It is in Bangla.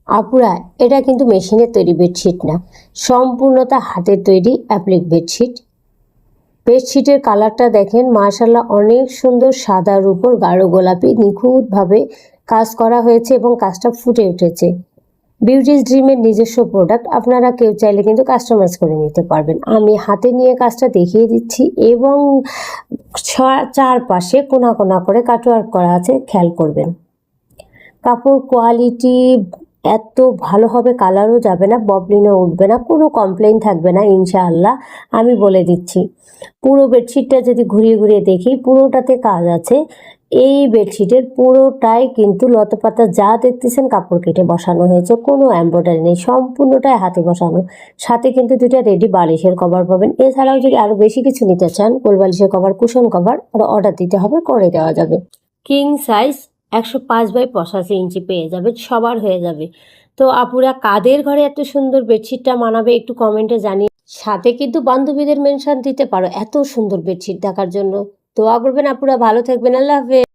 আপুরা, এটা কিন্তু মেশিনের তৈরি বেডশিট না, সম্পূর্ণটা হাতের তৈরি অ্যাপ্লিক বেডশিট। বেডশিটের কালারটা দেখেন, মাশাআল্লাহ অনেক সুন্দর, সাদার উপর গাঢ় গোলাপি নিখুঁতভাবে কাজ করা হয়েছে এবং কাজটা ফুটে উঠেছে। বিউটিস ড্রিমের নিজস্ব প্রোডাক্ট, আপনারা কেউ চাইলে কিন্তু কাস্টমাইজ করে নিতে পারবেন। আমি হাতে নিয়ে কাজটা দেখিয়ে দিচ্ছি এবং চারপাশে কোনা কোনা করে কাটওয়ার্ক করা আছে, খেয়াল করবেন। কাপড় কোয়ালিটি এত ভালো হবে, কালারও যাবে না, ববলিনও উঠবে না, কোনো কমপ্লেন থাকবে না ইনশাআল্লাহ, আমি বলে দিচ্ছি। পুরো বেডশিটটা যদি ঘুরিয়ে ঘুরিয়ে দেখি, পুরোটাতে কাজ আছে। এই বেডশিটের পুরোটাই কিন্তু লতাপাতা যা দেখতেছেন কাপড় কেটে বসানো হয়েছে, কোনো এমব্রয়ডারি নেই, সম্পূর্ণটাই হাতে বসানো। সাথে কিন্তু দুটা রেডি বালিশের কভার পাবেন। এছাড়াও যদি আরও বেশি কিছু নিতে চান, কোল বালিশের কভার, কুশন কভার, আরও অর্ডার দিতে হবে, করে দেওয়া যাবে। কিং সাইজ 105/85 ইঞ্চি পেয়ে যাবে, সবার হয়ে যাবে। তো আপুরা, কাদের ঘরে এত সুন্দর বেডশিটটা মানাবে একটু কমেন্টে জানিয়ে, সাথে কিন্তু বান্ধবীদের মেনশন দিতে পারো এত সুন্দর বেডশিট দেখার জন্য। দোয়া করবেন আপুরা, ভালো থাকবেন, আল্লাহ হাফেজ।